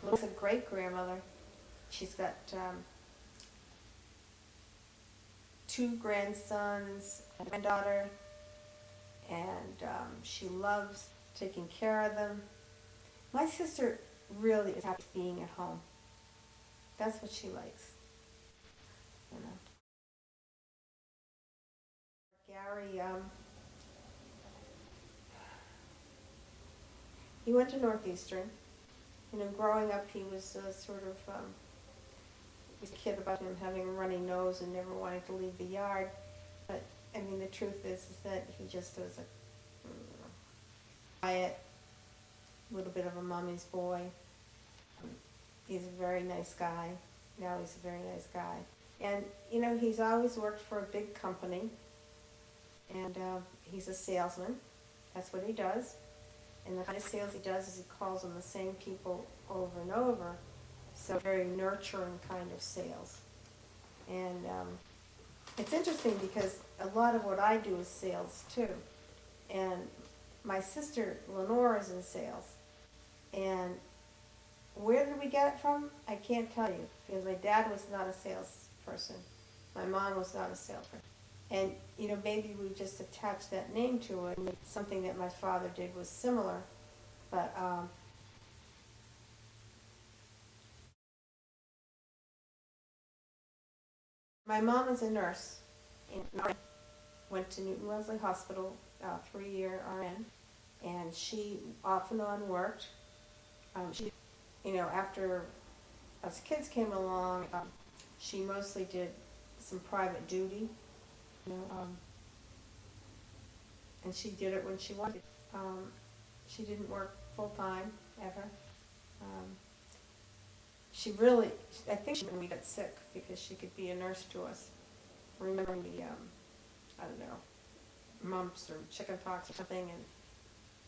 Little's a great-grandmother. She's got 2 grandsons, a granddaughter, and she loves taking care of them. My sister really is happy being at home. That's what she likes, you know. Gary, he went to Northeastern. You know, growing up, he was sort of was a kid about him having a runny nose and never wanting to leave the yard. But I mean, the truth is that he just was a quiet, little bit of a mommy's boy. He's a very nice guy. Now he's a very nice guy. And, you know, he's always worked for a big company. And he's a salesman. That's what he does. And the kind of sales he does is he calls on the same people over and over. So very nurturing kind of sales. And it's interesting because a lot of what I do is sales too. And my sister Lenore is in sales. And where did we get it from? I can't tell you, because my dad was not a salesperson. My mom was not a salesperson. And, you know, maybe we just attached that name to it. Something that my father did was similar. But my mom is a nurse. Went to Newton Wesley Hospital, 3-year RN. And she off and on worked. She, you know, after us kids came along, she mostly did some private duty, you know, and she did it when she wanted. She didn't work full time ever. She really, I think when we got sick because she could be a nurse to us, remembering the, I don't know, mumps or chicken pox or something, and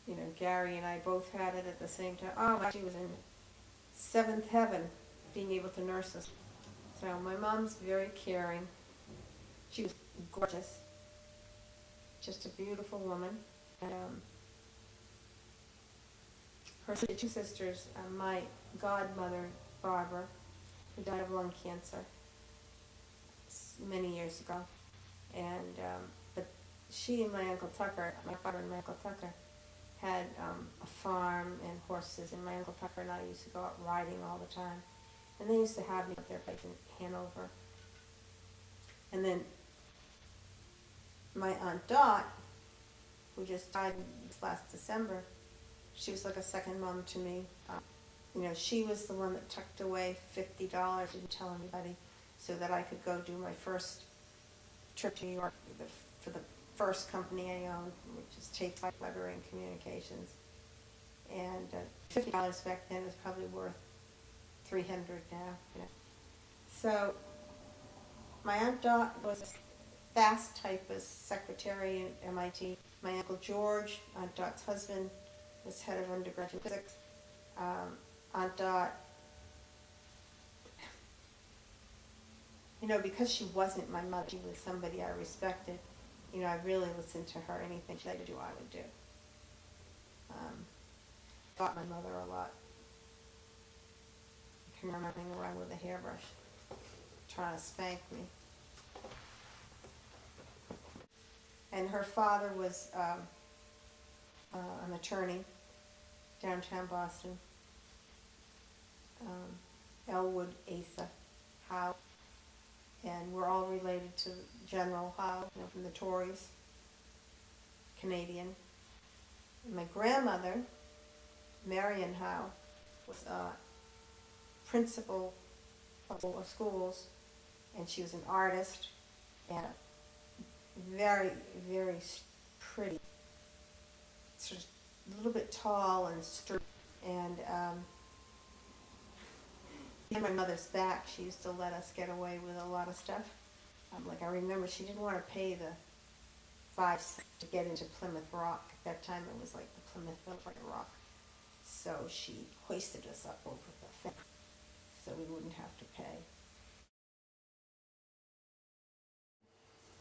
you know, Gary and I both had it at the same time. Oh, she was in 7th heaven, being able to nurse us. So my mom's very caring. She was gorgeous, just a beautiful woman. And, her 2 sisters, my godmother, Barbara, who died of lung cancer many years ago. And, but she and my Uncle Tucker, my father and my Uncle Tucker, had a farm and horses, and my Uncle Tucker and I used to go out riding all the time. And they used to have me at their place in Hanover. And then my Aunt Dot, who just died last December, she was like a second mom to me. You know, she was the one that tucked away $50, didn't tell anybody, so that I could go do my first trip to New York for the first company I owned, which is Tape Library and Communications. And $50 back then is probably worth $300 now. You know. So my Aunt Dot was a fast typist, secretary at MIT. My Uncle George, Aunt Dot's husband, was head of undergraduate physics. Aunt Dot, you know, because she wasn't my mother, she was somebody I respected. You know, I really listened to her. Anything she had to do, I would do. Taught my mother a lot. I can remember running around with a hairbrush, trying to spank me. And her father was an attorney, downtown Boston. Elwood Asa Howe. And we're all related to General Howe, you know, from the Tories, Canadian. And my grandmother, Marion Howe, was a principal of schools, and she was an artist, and very, very pretty, sort of a little bit tall and straight. And behind my mother's back, she used to let us get away with a lot of stuff. Like I remember she didn't want to pay the 5 cents to get into Plymouth Rock. At that time it was like the Plymouth Rock. So she hoisted us up over the fence so we wouldn't have to pay.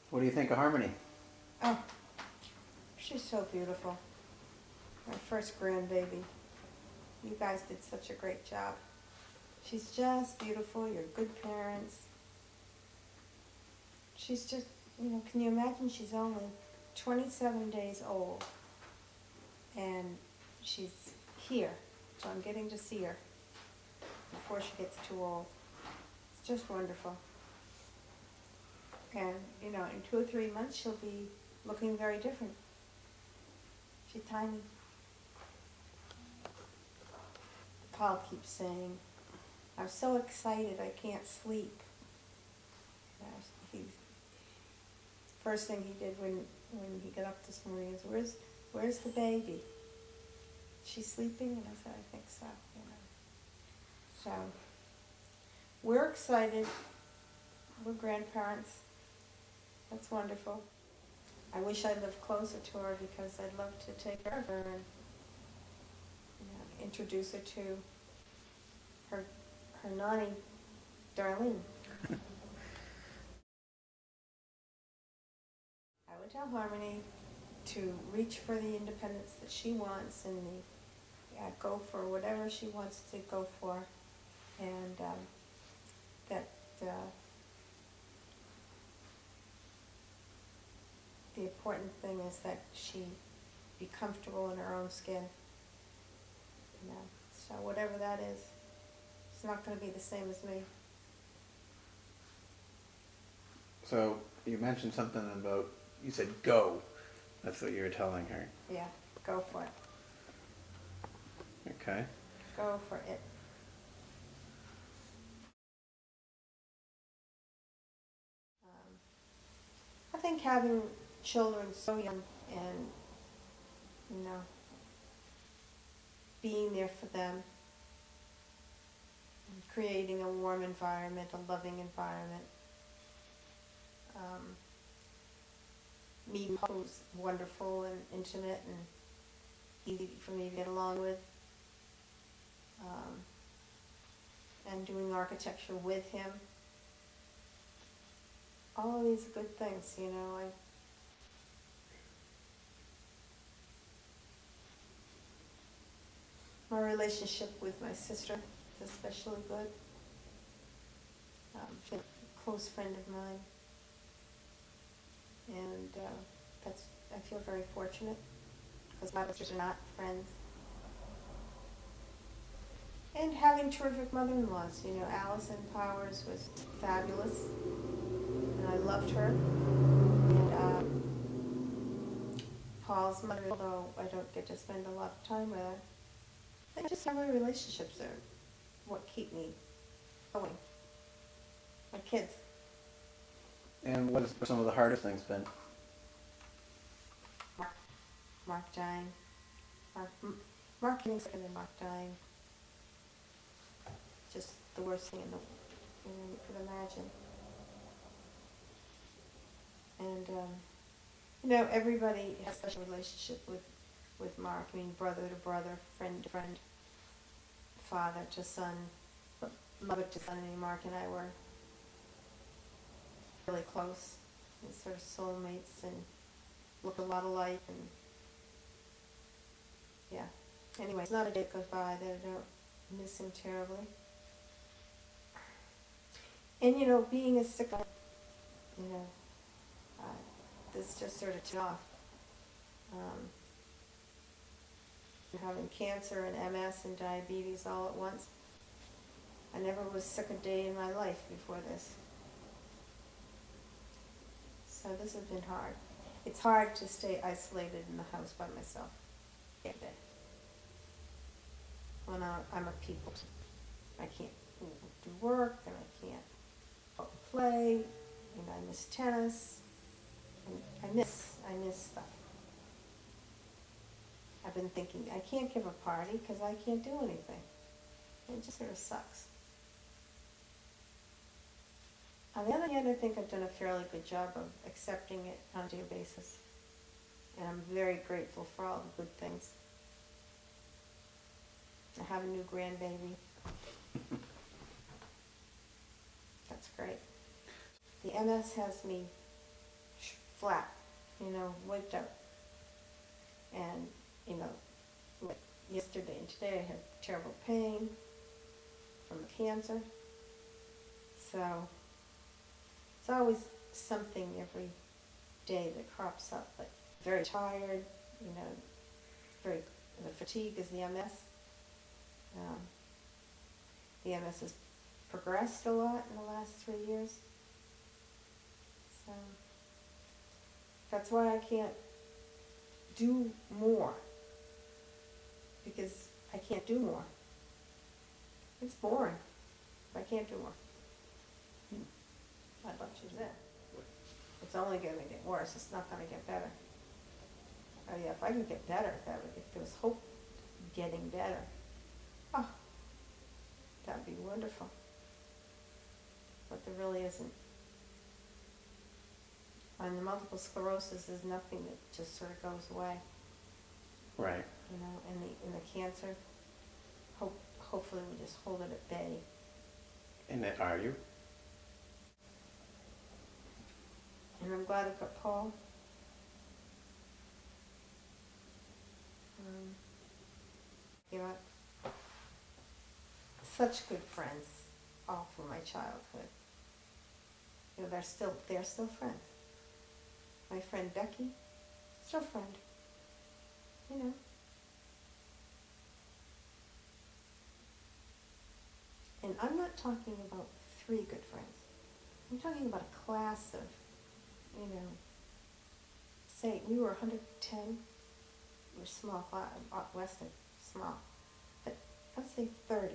What do you think of Harmony? Oh, she's so beautiful. My first grandbaby. You guys did such a great job. She's just beautiful. You're good parents. She's just, can you imagine she's only 27 days old and she's here. So I'm getting to see her before she gets too old. It's just wonderful. And, in 2 or 3 months she'll be looking very different. She's tiny. Paul keeps saying, I'm so excited I can't sleep. First thing he did when he got up this morning is, where's the baby? She's sleeping? And I said, I think so. So, we're excited. We're grandparents. That's wonderful. I wish I lived closer to her because I'd love to take care of her and introduce her to her nanny, Darleen. I would tell Harmony to reach for the independence that she wants and go for whatever she wants to go for, and that the important thing is that she be comfortable in her own skin. So whatever that is, it's not going to be the same as me. So you mentioned something about, you said go. That's what you were telling her. Yeah, go for it. Okay. Go for it. I think having children so young and, being there for them, and creating a warm environment, a loving environment, me who's wonderful and intimate and easy for me to get along with, and doing architecture with him. All of these good things, my relationship with my sister is especially good. She's a close friend of mine. And I feel very fortunate because my sisters are not friends. And having terrific mother-in-laws, Allison Powers was fabulous, and I loved her. And Paul's mother, although I don't get to spend a lot of time with her, I just have my relationships are what keep me going. My kids. And what have some of the hardest things been? Mark dying. Mark getting sick and then Mark dying. Just the worst thing you could imagine. And everybody has a special relationship with Mark. I mean, brother to brother, friend to friend, father to son, mother to son. And Mark and I were really close, and sort of soulmates, and look a lot alike. And yeah. Anyway, it's not a day that goes by that I don't miss him terribly. And being a sick, this just sort of took off. Having cancer and MS and diabetes all at once. I never was sick a day in my life before this. So this has been hard. It's hard to stay isolated in the house by myself every day. When I'm a people. I can't do work, and I can't play, and I miss tennis, and I miss stuff. I've been thinking, I can't give a party because I can't do anything. It just sort of sucks. On the other hand, I think I've done a fairly good job of accepting it on a daily basis. And I'm very grateful for all the good things. I have a new grandbaby. That's great. The MS has me flat, wiped out. And, like yesterday and today I had terrible pain. from the cancer. So it's always something every day that crops up, but very tired, you know, the fatigue is the MS. The MS has progressed a lot in the last 3 years. So that's why I can't do more, because I can't do more. It's boring. I can't do more. I'd love to do that. It's only going to get worse. It's not going to get better. Oh yeah, if I could get better, if there was hope of getting better, oh, that'd be wonderful. But there really isn't. And the multiple sclerosis is nothing that just sort of goes away. Right. You know, and the cancer, hopefully we just hold it at bay. And then, are you? And I'm glad I've got Paul. You know, such good friends, all from my childhood. You know, they're still friends. My friend Becky, still friend. You know. And I'm not talking about 3 good friends. I'm talking about a class of, you know, say we were 110. We were small, Weston, small. But I would say 30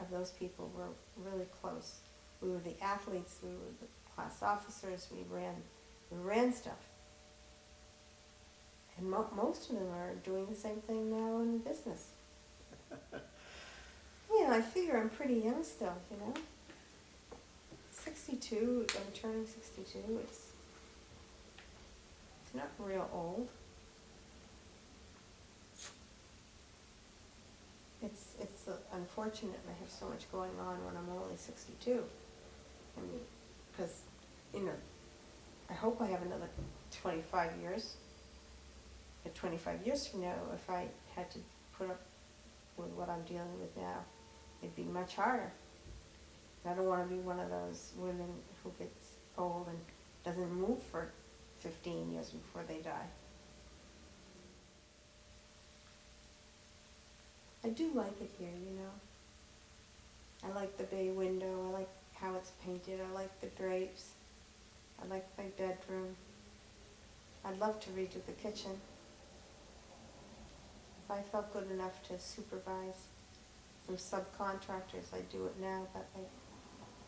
of those people were really close. We were the athletes, we were the class officers, we ran stuff. And most of them are doing the same thing now in business. You know, I figure I'm pretty young still, you know. 62, I'm turning 62, it's not real old. It's unfortunate I have so much going on when I'm only 62. I mean, because, you know, I hope I have another 25 years. But 25 years from now, if I had to put up with what I'm dealing with now, it'd be much harder. I don't want to be one of those women who gets old and doesn't move for 15 years before they die. I do like it here, you know. I like the bay window. I like how it's painted. I like the drapes. I like my bedroom. I'd love to redo the kitchen. If I felt good enough to supervise some subcontractors, I'd do it now, but I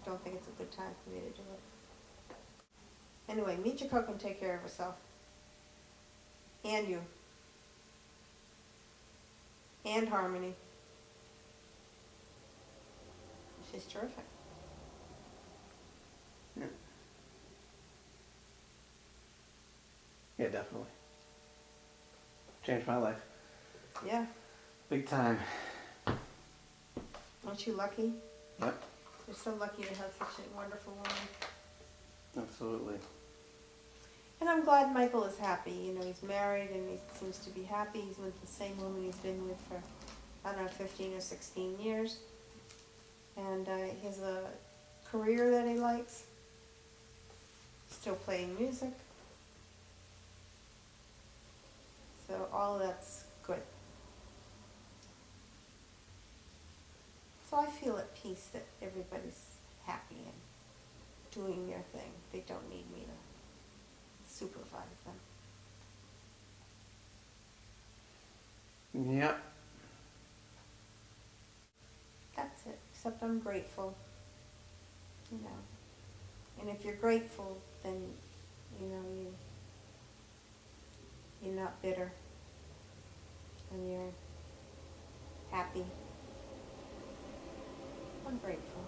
don't think it's a good time for me to do it. Anyway, meet your cook and take care of herself. And you. And Harmony. She's terrific. Yeah. Yeah, definitely. Changed my life. Yeah. Big time. Aren't you lucky? Yep. You're so lucky to have such a wonderful woman. Absolutely. And I'm glad Michael is happy. You know, he's married and he seems to be happy. He's with the same woman he's been with for, I don't know, 15 or 16 years. And he has a career that he likes. Still playing music. So all of that's good. So I feel at peace that everybody's happy and doing their thing. They don't need me to supervise them. Yep. That's it. Except I'm grateful, you know. And if you're grateful, then, you know, you're not bitter. And you're happy. I'm grateful.